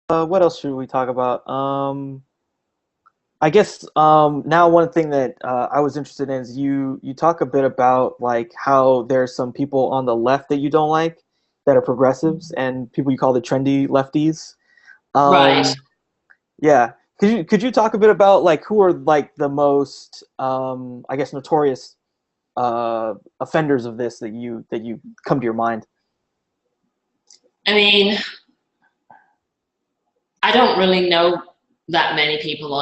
What else should we talk about? I guess now one thing that I was interested in is you talk a bit about like how there's some people on the left that you don't like that are progressives and people you call the trendy lefties. Right. Um, yeah, could you talk a bit about like who are like the most I guess notorious offenders of this that you come to your mind? I mean, I don't really know that many people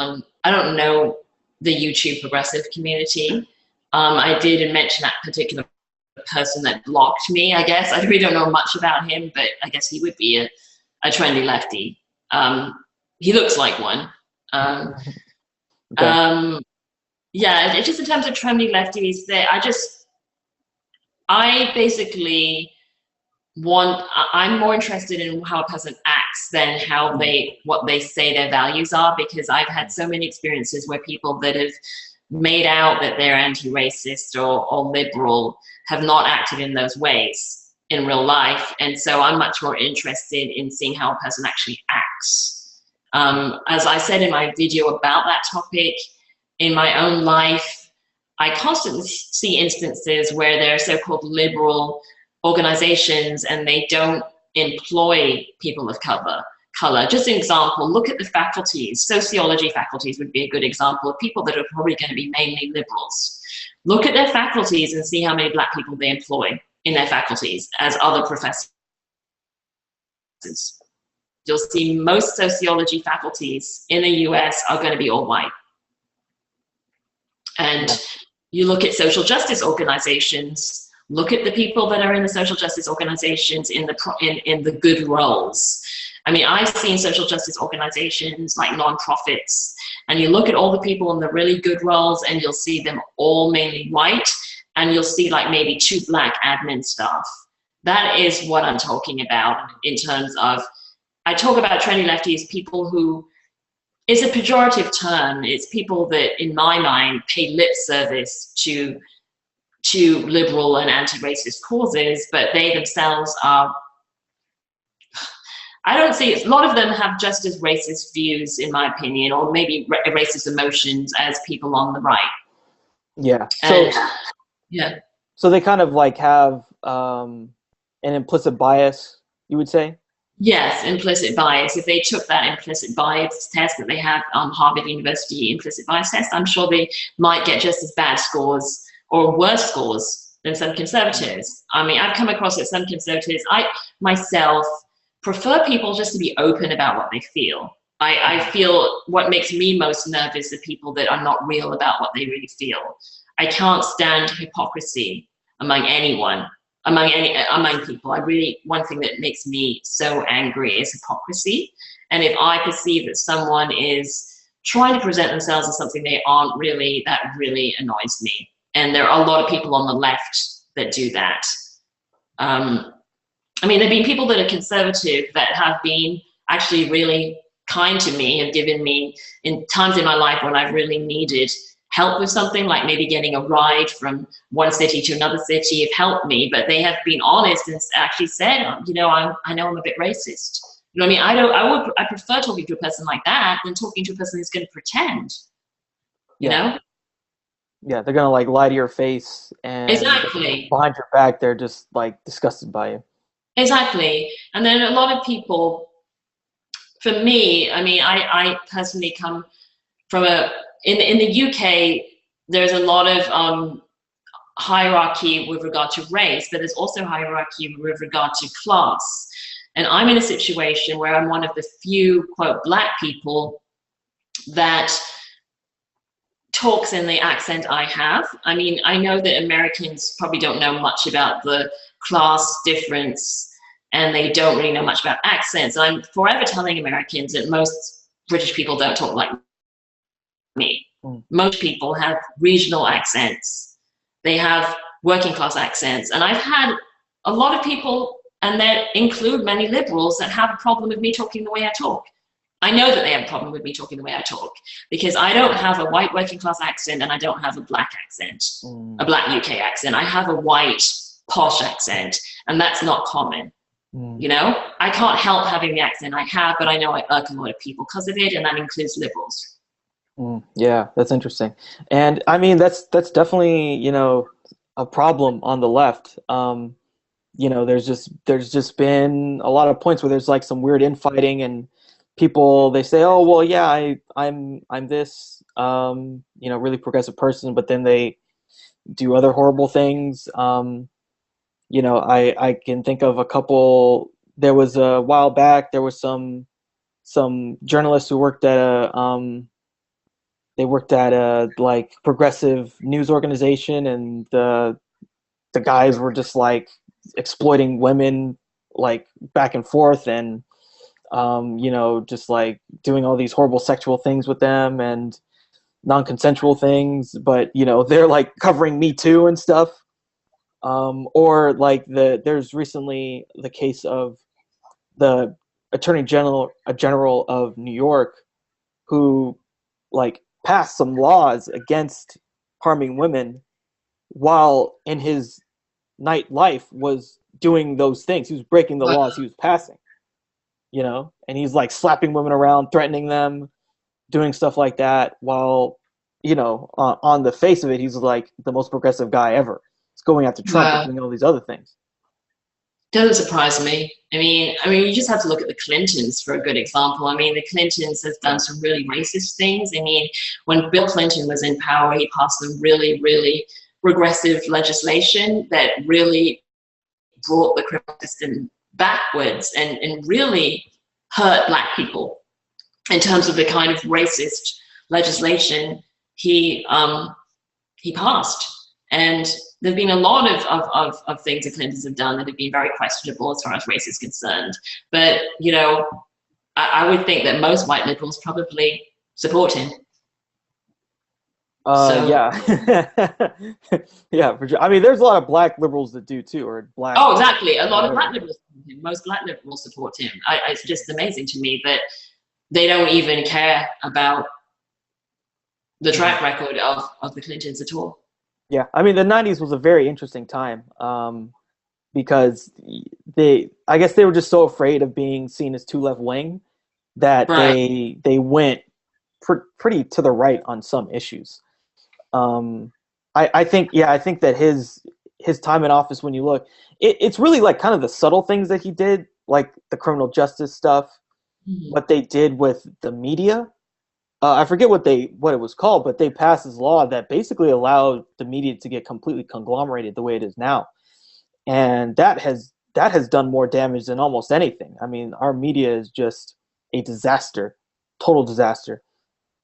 I don't know the YouTube progressive community. I did mention that particular person that blocked me, I guess. I really don't know much about him, but I guess he would be a trendy lefty. He looks like one. Um, Okay. um, yeah, it's just in terms of trendy lefties, I basically I'm more interested in how a person acts than what they say their values are, because I've had so many experiences where people that have made out that they're anti-racist or liberal have not acted in those ways in real life. And so I'm much more interested in seeing how a person actually acts. As I said in my video about that topic, in my own life, I constantly see instances where there are so-called liberal organizations and they don't employ people of color. Just an example, look at the faculties. Sociology faculties would be a good example of people that are probably going to be mainly liberals. Look at their faculties and see how many black people they employ in their faculties as other professors. You'll see most sociology faculties in the US are going to be all white. And Yeah. you look at social justice organizations, look at the people that are in the social justice organizations in the good roles. I mean, I've seen social justice organizations like nonprofits, and you look at all the people in the really good roles and you'll see them all mainly white, and you'll see like maybe 2 black admin staff. That is what I'm talking about in terms of, I talk about trendy lefties, people who, it's a pejorative term. It's people that, in my mind, pay lip service to liberal and anti-racist causes, but they themselves are, I don't see, a lot of them have just as racist views, in my opinion, or maybe racist emotions as people on the right. Yeah. And So yeah, so they kind of like have an implicit bias, you would say? yes, implicit bias. If they took that implicit bias test that they have on Harvard University implicit bias test, I'm sure they might get just as bad scores or worse scores than some conservatives. I mean, I've come across that some conservatives, I myself prefer people just to be open about what they feel. I feel what makes me most nervous are people that are not real about what they really feel. I can't stand hypocrisy among anyone, among people. I really, one thing that makes me so angry is hypocrisy. And if I perceive that someone is trying to present themselves as something they aren't really, that really annoys me. And there are a lot of people on the left that do that. I mean, there have been people that are conservative that have been actually really kind to me, have given me, in times in my life when I've really needed help with something, like maybe getting a ride from one city to another city, have helped me, but they have been honest and actually said, you know, I know I'm a bit racist. You know what I mean? I prefer talking to a person like that than talking to a person who's going to pretend, you Yeah. know? Yeah, they're gonna like lie to your face and Exactly. behind your back they're just like disgusted by you. Exactly. And then a lot of people, for me, I mean, I personally come from in the UK, there's a lot of hierarchy with regard to race, but there's also hierarchy with regard to class. And I'm in a situation where I'm one of the few, quote, black people that talks in the accent I have. I mean, I know that Americans probably don't know much about the class difference and they don't really know much about accents. I'm forever telling Americans that most British people don't talk like me. Mm. Most people have regional accents. They have working class accents. And I've had a lot of people, and that include many liberals, that have a problem with me talking the way I talk. I know that they have a problem with me talking the way I talk because I don't have a white working class accent and I don't have a black accent, a Mm. black UK accent. I have a white posh accent, and that's not common. Mm, You know, I can't help having the accent I have, but I know I irk a lot of people because of it, and that includes liberals. yeah, that's interesting. And I mean, that's definitely, a problem on the left. There's just been a lot of points where there's like some weird infighting and people they say, "Oh, well, yeah, I'm this really progressive person," but then they do other horrible things. I can think of a couple. There was a while back. There was some journalists who worked at a like progressive news organization, and the guys were just like exploiting women like back and forth, and just like doing all these horrible sexual things with them and non-consensual things, but they're like covering Me Too and stuff. Or like there's recently the case of the Attorney General of New York, who like passed some laws against harming women while in his nightlife was doing those things. He was breaking the laws he was passing, and he's like slapping women around, threatening them, doing stuff like that while, on the face of it, he's like the most progressive guy ever. He's going after Trump and Well, doing all these other things. doesn't surprise me. I mean, you just have to look at the Clintons for a good example. I mean, the Clintons have done Yeah. some really racist things. I mean, when Bill Clinton was in power, he passed some really, really regressive legislation that really brought the criminal system backwards and really hurt Black people in terms of the kind of racist legislation he he passed. And there've been a lot of things the Clintons have done that have been very questionable as far as race is concerned. But, I would think that most white liberals probably support him. So, Yeah. Yeah, for sure. I mean, there's a lot of black liberals that do too, or black, oh, exactly. A lot of Black whatever. liberals support him. Most Black liberals support him. It's just amazing to me that they don't even care about the Mhm. track record of the Clintons at all. Yeah, I mean, the '90s was a very interesting time, because I guess they were just so afraid of being seen as too left wing that Right. they went pretty to the right on some issues. Um, I think that his time in office, when you look, it's really like kind of the subtle things that he did, like the criminal justice stuff, Mhm. what they did with the media. I forget what it was called, but they passed this law that basically allowed the media to get completely conglomerated the way it is now, and that has done more damage than almost anything. I mean, our media is just a disaster, total disaster.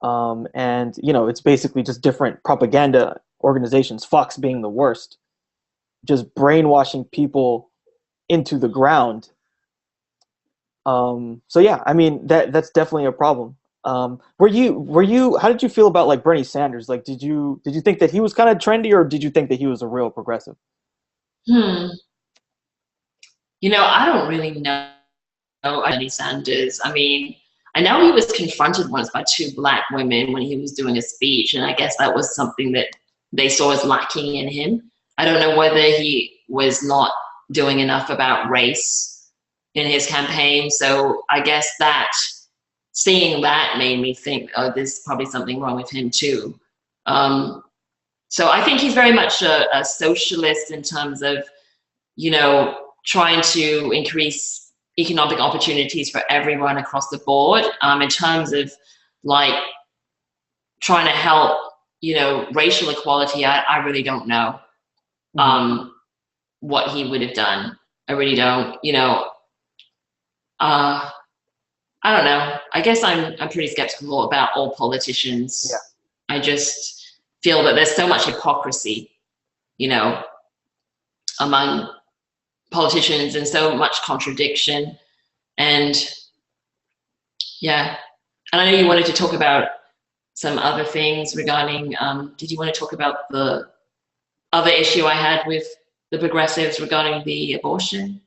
And it's basically just different propaganda organizations, Fox being the worst, just brainwashing people into the ground. So yeah, I mean that's definitely a problem. Were you how did you feel about like Bernie Sanders? Like, did you think that he was kind of trendy, or did you think that he was a real progressive? Hmm. I don't really know Bernie Sanders. I mean, I know he was confronted once by two Black women when he was doing a speech, and I guess that was something that they saw as lacking in him. I don't know whether he was not doing enough about race in his campaign. So I guess that seeing that made me think, oh, there's probably something wrong with him too. Um, so I think he's very much a socialist in terms of, trying to increase economic opportunities for everyone across the board. In terms of like trying to help, racial equality, I really don't know Hmm. um, what he would have done. I really don't. Uh, I don't know. I guess I'm pretty skeptical about all Yeah. politicians. I just feel that there's so much hypocrisy, you know, among politicians and so much contradiction. And yeah, and I know you wanted to talk about some other things regarding. Did you want to talk about the other issue I had with the progressives regarding the abortion?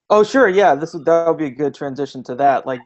Oh, sure. Yeah, that would be a good transition to that. Like,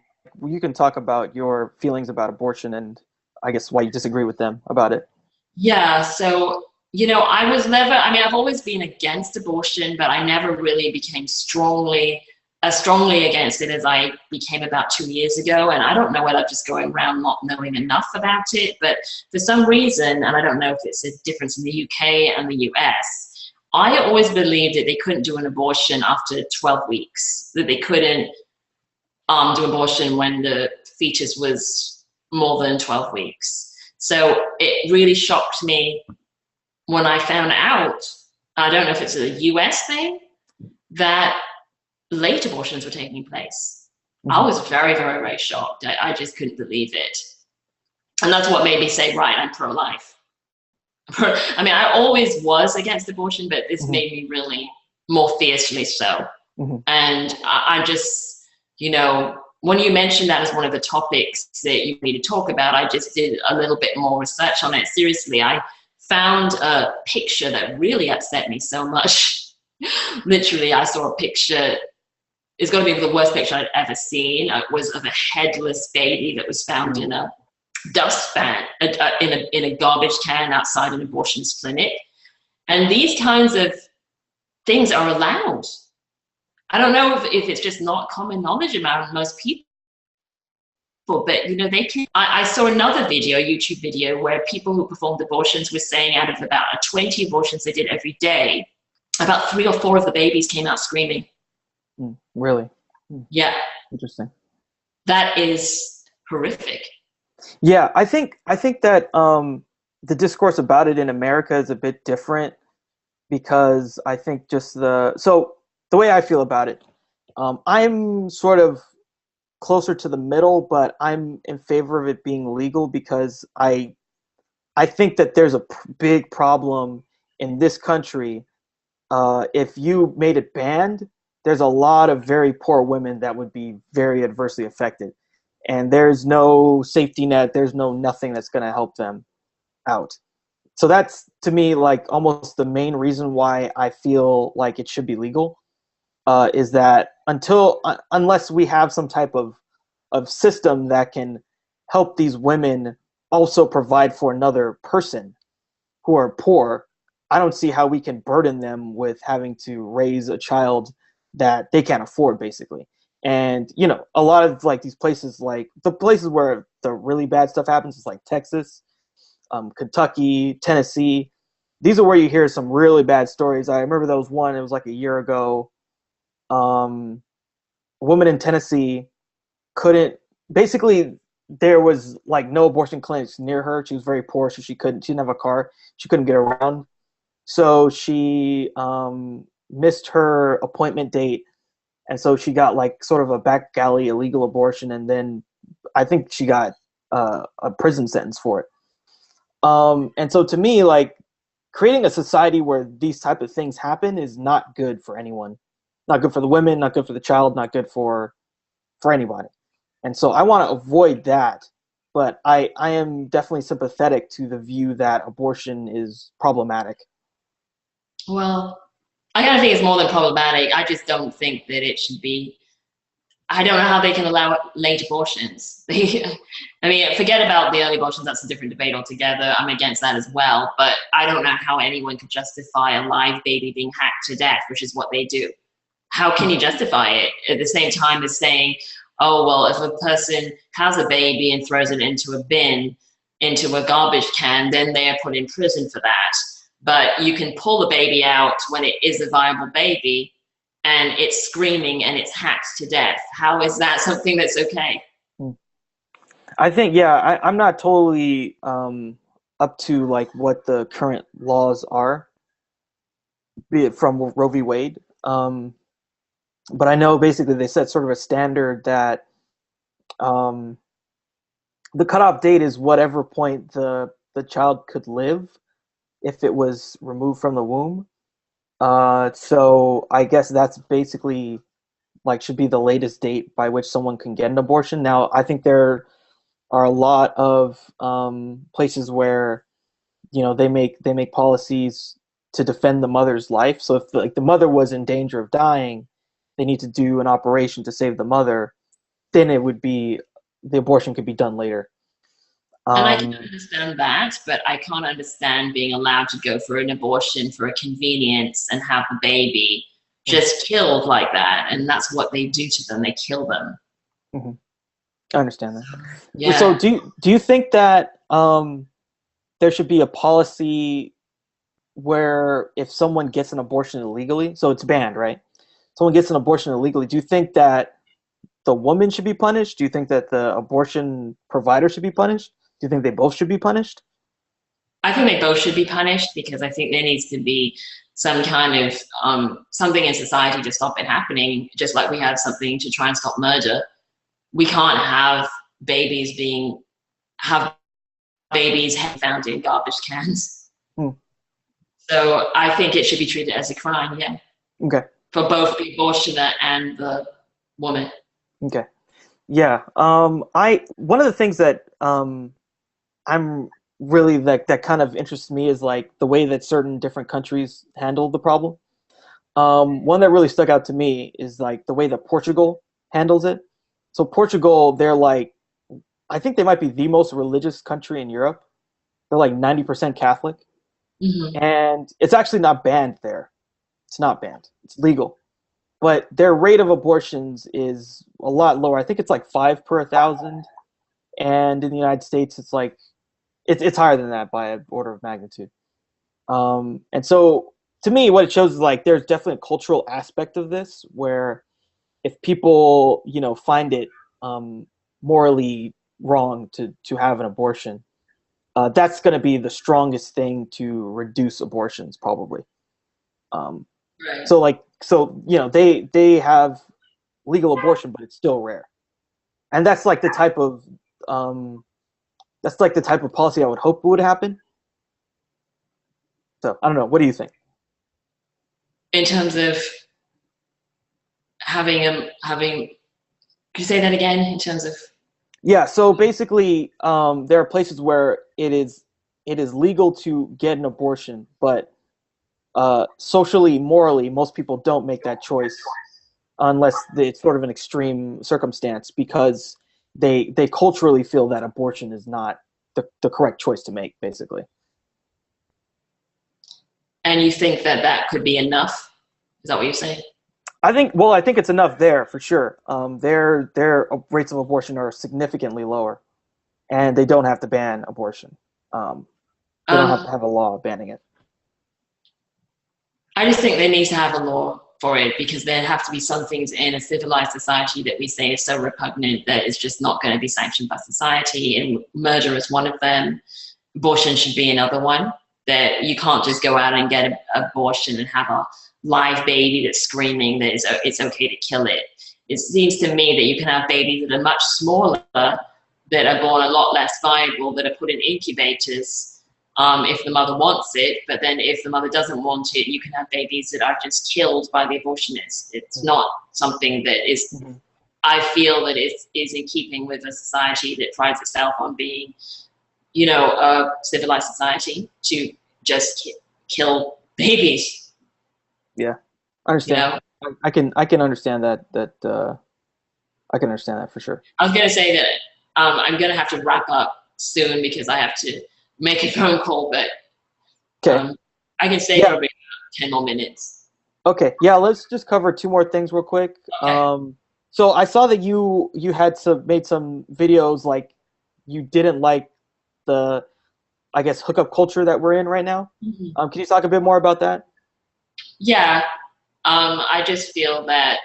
you can talk about your feelings about abortion and I guess why you disagree with them about it. Yeah, so I mean, I've always been against abortion, but I never really became strongly as strongly against it as I became about 2 years ago. And I don't know whether I'm just going around not knowing enough about it, but for some reason, and I don't know if it's a difference in the UK and the US, I always believed that they couldn't do an abortion after 12 weeks, that they couldn't do abortion when the fetus was more than 12 weeks. So it really shocked me when I found out, I don't know if it's a US thing, that late abortions were taking place. I was very, very, very shocked. I just couldn't believe it. And that's what made me say, right, I'm pro-life. I mean, I always was against abortion, but this made me really more fiercely so. And I just, you know, when you mentioned that as one of the topics that you need to talk about, I just did a little bit more research on it. Seriously, I found a picture that really upset me so much. Literally, I saw a picture. It's got to be the worst picture I'd ever seen. It was of a headless baby that was found in a dustpan, in a garbage can outside an abortionist clinic. And these kinds of things are allowed. I don't know if it's just not common knowledge among most people, but you know, they can. I saw another video, a YouTube video, where people who performed abortions were saying out of about 20 abortions they did every day, about 3 or 4 of the babies came out screaming. Really? Yeah. Interesting. That is horrific. Yeah, I think that the discourse about it in America is a bit different, because I think just the way I feel about it, I'm sort of closer to the middle, but I'm in favor of it being legal, because I think that there's a big problem in this country. If you made it banned, there's a lot of very poor women that would be very adversely affected. And there's no safety net, there's nothing that's going to help them out. So that's, to me, like almost the main reason why I feel like it should be legal, is that unless we have some type of system that can help these women also provide for another person who are poor, I don't see how we can burden them with having to raise a child that they can't afford, basically. And, you know, a lot of like these places, like the places where the really bad stuff happens is like Texas, Kentucky, Tennessee. These are where you hear some really bad stories. I remember there was one, it was like a year ago. A woman in Tennessee couldn't, basically, there was like no abortion clinics near her. She was very poor, so she didn't have a car. She couldn't get around. So she missed her appointment date. And so she got like sort of a back alley illegal abortion. And then I think she got a prison sentence for it. And so to me, like, creating a society where these type of things happen is not good for anyone. Not good for the women, not good for the child, not good for anybody. And so I want to avoid that. But I am definitely sympathetic to the view that abortion is problematic. Well, I kind of think it's more than problematic. I just don't think that it should be. I don't know how they can allow late abortions. I mean, forget about the early abortions. That's a different debate altogether. I'm against that as well. But I don't know how anyone could justify a live baby being hacked to death, which is what they do. How can you justify it at the same time as saying, oh, well, if a person has a baby and throws it into a bin, into a garbage can, then they are put in prison for that. But you can pull the baby out when it is a viable baby and it's screaming and it's hacked to death. How is that something that's okay? I think, yeah, I'm not totally up to like what the current laws are, be it from Roe v. Wade. But I know basically they set sort of a standard that um, the cutoff date is whatever point the child could live if it was removed from the womb. So I guess that's basically like should be the latest date by which someone can get an abortion. Now, I think there are a lot of places where, you know, they make policies to defend the mother's life. So if like the mother was in danger of dying, they need to do an operation to save the mother. Then it would be the abortion could be done later. And I can understand that, but I can't understand being allowed to go for an abortion for a convenience and have the baby just killed like that, and that's what they do to them. They kill them. Mm-hmm. I understand that. So Yeah, do you think that there should be a policy where if someone gets an abortion illegally, so it's banned, right? Someone gets an abortion illegally, do you think that the woman should be punished? Do you think that the abortion provider should be punished? Do you think they both should be punished? I think they both should be punished, because I think there needs to be some kind of something in society to stop it happening. Just like we have something to try and stop murder, we can't have babies found in garbage cans. Hmm. So I think it should be treated as a crime, yeah, Okay. for both the abortioner and the woman. Okay. Yeah. I one of the things that I'm really like that kind of interests me is like the way that certain different countries handle the problem. One that really stuck out to me is like the way that Portugal handles it. So Portugal, they're like, I think they might be the most religious country in Europe. They're like 90% Catholic, Mm-hmm. and it's actually not banned there. It's not banned. It's legal, but their rate of abortions is a lot lower. I think it's like 5 per 1,000, and in the United States, it's like it's higher than that by an order of magnitude. And so to me, what it shows is like there's definitely a cultural aspect of this where if people, find it morally wrong to have an abortion, that's going to be the strongest thing to reduce abortions, probably. Um, Right. they have legal abortion, but it's still rare, and um, that's like the type of policy I would hope would happen. So I don't know. What do you think? In terms of having, could you say that again? In terms of, Yeah. So basically, there are places where it is legal to get an abortion, but socially, morally, most people don't make that choice unless it's sort of an extreme circumstance because they culturally feel that abortion is not the correct choice to make, basically. and you think that that could be enough? Is that what you're saying? I think it's enough there for sure. Their rates of abortion are significantly lower, and they don't have to ban abortion. Um, they don't have Um, to have a law banning it. I just think there needs to have a law for it, because there have to be some things in a civilized society that we say is so repugnant that it's just not going to be sanctioned by society, and murder is one of them. Abortion should be another one. That you can't just go out and get an abortion and have a live baby that's screaming that it's okay to kill it. It seems to me that you can have babies that are much smaller, that are born a lot less viable, that are put in incubators if the mother wants it. But then if the mother doesn't want it, you can have babies that are just killed by the abortionist. It's not something that is, Mhm. I feel that is in keeping with a society that prides itself on being, a civilized society, to just kill babies, Yeah, I you understand. know? I can understand that I can understand that for sure. I was going to say that I'm going to have to wrap up soon because I have to make a phone call, but Okay. I can stay for Yeah. about 10 more minutes. Okay. Yeah. Let's just cover two more things real quick. Okay. So I saw that you had made some videos like you didn't like the, I guess, hookup culture that we're in right now. Mhm. Can you talk a bit more about that? Yeah. I just feel that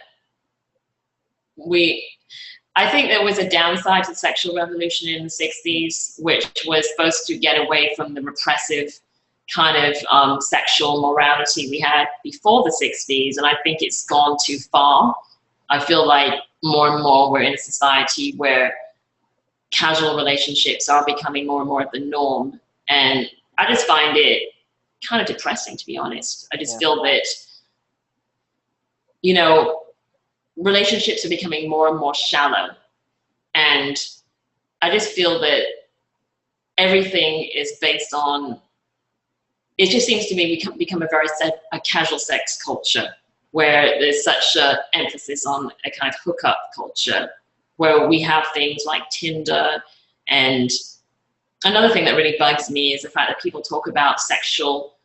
I think there was a downside to the sexual revolution in the 60s, which was supposed to get away from the repressive kind of sexual morality we had before the 60s. And I think it's gone too far. I feel like more and more we're in a society where casual relationships are becoming more and more of the norm. And I just find it kind of depressing, to be honest. I just Yeah. feel that, you know, relationships are becoming more and more shallow. And I just feel that everything is based on, it just seems to me become a casual sex culture where there's such an emphasis on a kind of hookup culture where we have things like Tinder. And another thing that really bugs me is the fact that people talk about sexual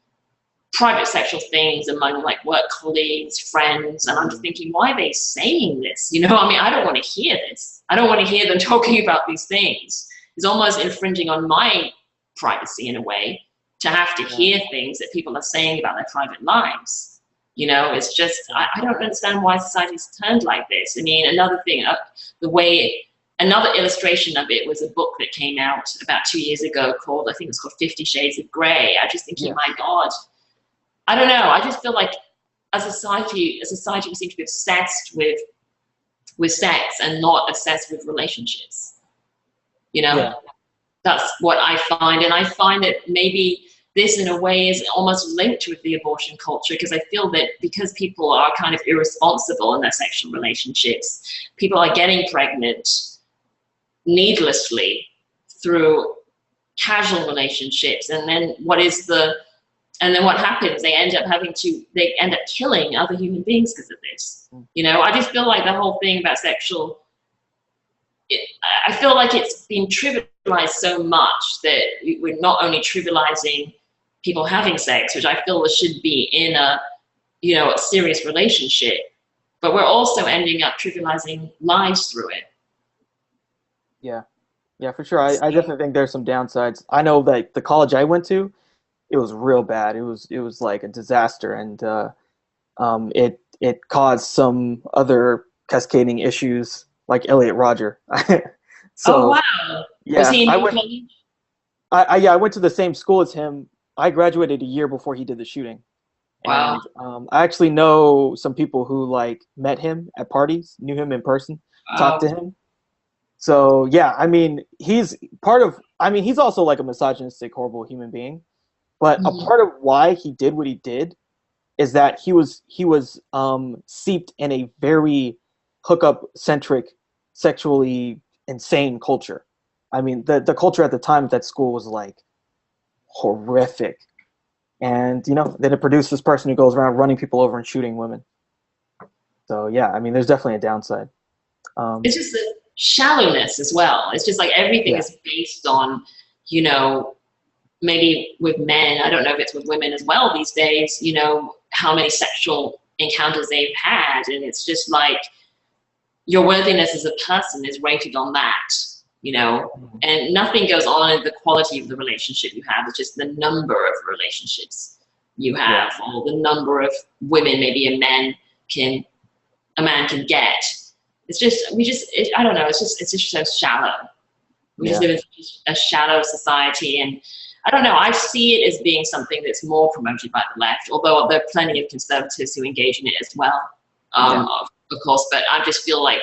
private sexual things among like work colleagues, friends, and I'm just thinking, why are they saying this? You know, I mean, I don't want to hear this. I don't want to hear them talking about these things. It's almost infringing on my privacy in a way to have to hear things that people are saying about their private lives. You know, it's just, I don't understand why society's turned like this. I mean, another thing, another illustration of it was a book that came out about 2 years ago called, I think it's called 50 Shades of Grey. I just thinking, my God, I don't know. I just feel like as a society, we seem to be obsessed with sex and not obsessed with relationships. You know, that's what I find. And I find that maybe this in a way is almost linked with the abortion culture, because I feel that because people are kind of irresponsible in their sexual relationships, people are getting pregnant needlessly through casual relationships. And then what happens? They end up killing other human beings because of this. You know, I just feel like the whole thing about I feel like it's been trivialized so much that we're not only trivializing people having sex, which I feel should be in a serious relationship, but we're also ending up trivializing lives through it. Yeah, for sure. I definitely think there's some downsides. I know that the college I went to, it was real bad. It was like a disaster, and it caused some other cascading issues like Elliot Rodger. Oh wow! Yeah, was he in your college? I went to the same school as him. I graduated a year before he did the shooting. Wow. And I actually know some people who like met him at parties, knew him in person, talked to him. So yeah, I mean, he's also like a misogynistic, horrible human being. But a part of why he did what he did is that he was seeped in a very hookup centric, sexually insane culture. I mean, the culture at the time at that school was like horrific. And then it produced this person who goes around running people over and shooting women. So yeah, I mean, there's definitely a downside. It's just the shallowness as well. It's just like everything is based on, maybe with men, I don't know if it's with women as well these days, how many sexual encounters they've had. And it's just like your worthiness as a person is rated on that, and nothing goes on in the quality of the relationship you have. It's just the number of relationships you have, or the number of women maybe a man can get. It's just, I don't know. It's just so shallow. We just live in a shallow society, and I don't know. I see it as being something that's more promoted by the left, although there are plenty of conservatives who engage in it as well, of course. But I just feel like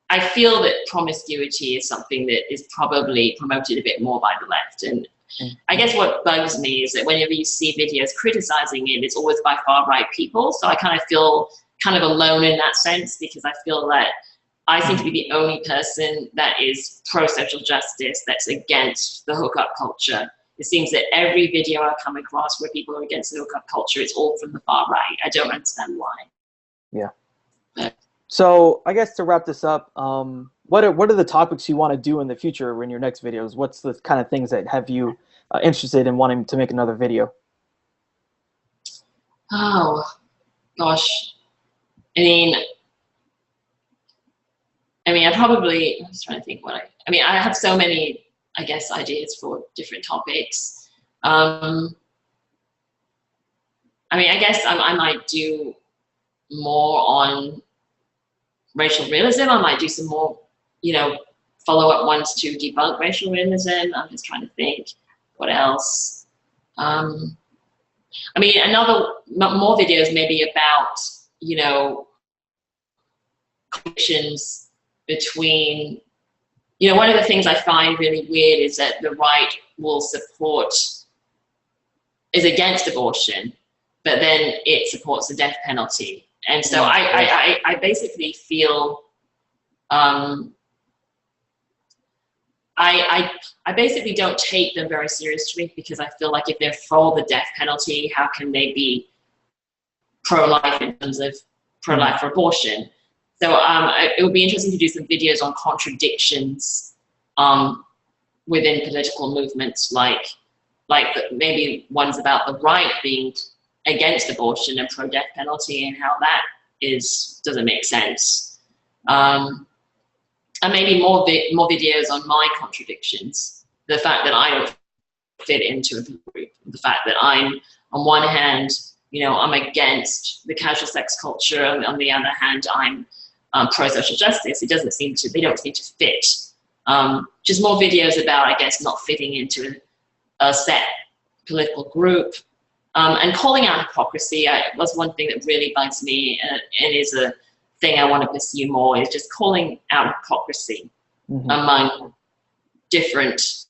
I feel that promiscuity is something that is probably promoted a bit more by the left. And I guess what bugs me is that whenever you see videos criticizing it, it's always by far-right people. So I kind of feel kind of alone in that sense, because I feel that I seem to be the only person that is pro-social justice, that's against the hookup culture. It seems that every video I come across where people are against the hookup culture, it's all from the far right. I don't understand why. Yeah. But, so I guess to wrap this up, what are the topics you want to do in the future in your next videos? What's the kind of things that have you interested in wanting to make another video? oh, gosh. I mean, I'm just trying to think I have so many, I guess, ideas for different topics. I guess I might do more on racial realism. I might do some more, follow-up ones to debunk racial realism. I'm just trying to think what else. More videos maybe about, connections between, one of the things I find really weird is that the right is against abortion, but then it supports the death penalty. And so I basically feel, I basically don't take them very seriously, because I feel like if they're for the death penalty, how can they be pro-life in terms of pro-life for abortion? So it would be interesting to do some videos on contradictions within political movements like like maybe ones about the right being against abortion and pro death penalty and how that doesn't make sense. And maybe more videos on my contradictions. The fact that I don't fit into a group. The fact that I'm, on one hand, I'm against the casual sex culture. And on the other hand, I'm pro social justice. They don't seem to fit. Just more videos about, I guess, not fitting into a set political group. And calling out hypocrisy was one thing that really bugs me, and is a thing I want to pursue more, is just calling out hypocrisy among different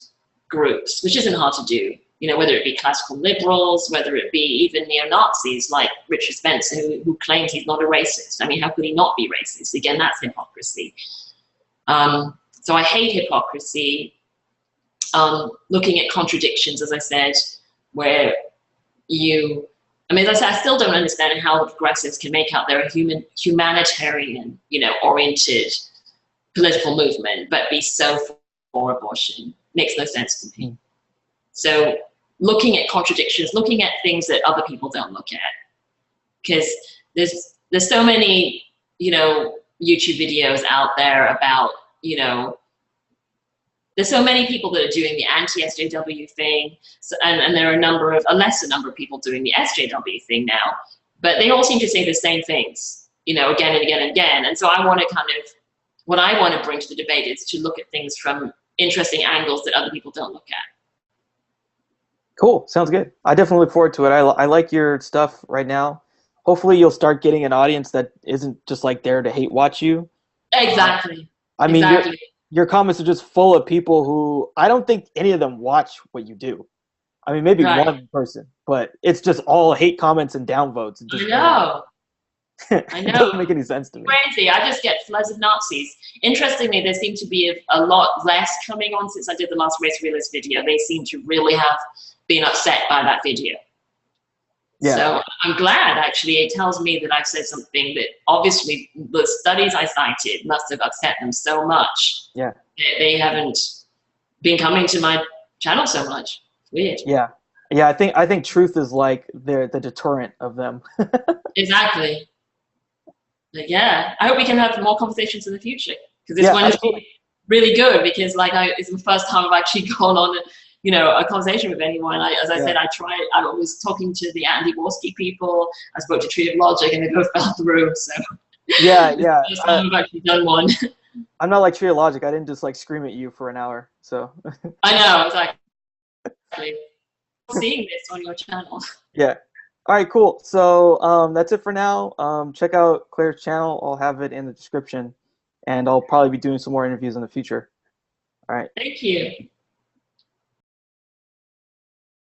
groups, which isn't hard to do. Whether it be classical liberals, whether it be even neo-Nazis like Richard Spencer, who claims he's not a racist. I mean, how could he not be racist? Again, that's hypocrisy. So I hate hypocrisy. Looking at contradictions, as I said, where as I said, I still don't understand how progressives can make out they're a humanitarian, oriented political movement, but be so for abortion. Makes no sense to me. So looking at contradictions, looking at things that other people don't look at, because there's so many, YouTube videos out there about, there's so many people that are doing the anti-SJW thing, and there are a lesser number of people doing the SJW thing now, but they all seem to say the same things, again and again and again. And so what I want to bring to the debate is to look at things from interesting angles that other people don't look at. Cool. Sounds good. I definitely look forward to it. I like your stuff right now. Hopefully you'll start getting an audience that isn't just like there to hate watch you. Exactly. I mean, exactly. Your comments are just full of people who I don't think any of them watch what you do. I mean, maybe one person, but it's just all hate comments and downvotes. I know. It doesn't make any sense to me. Crazy. I just get floods of Nazis. Interestingly, there seem to be a lot less coming on since I did the last race realist video. They seem to really have been upset by that video. Yeah. So I'm glad, actually. It tells me that I've said something that obviously the studies I cited must have upset them so much. Yeah. They haven't been coming to my channel so much. It's weird. Yeah. Yeah, I think truth is like the deterrent of them. Exactly. But yeah, I hope we can have more conversations in the future, because this one has been really good, because it's the first time I've actually gone on a conversation with anyone. As I said, I was talking to the anti-Warski people, I spoke to Tree of Logic, and they both fell through, so. Yeah. First time I've actually done one. I'm not like Tree of Logic. I didn't just scream at you for an hour, so. I know, exactly. Seeing this on your channel. Yeah. All right, cool. So that's it for now. Check out Claire's channel. I'll have it in the description, and I'll probably be doing some more interviews in the future. All right. Thank you.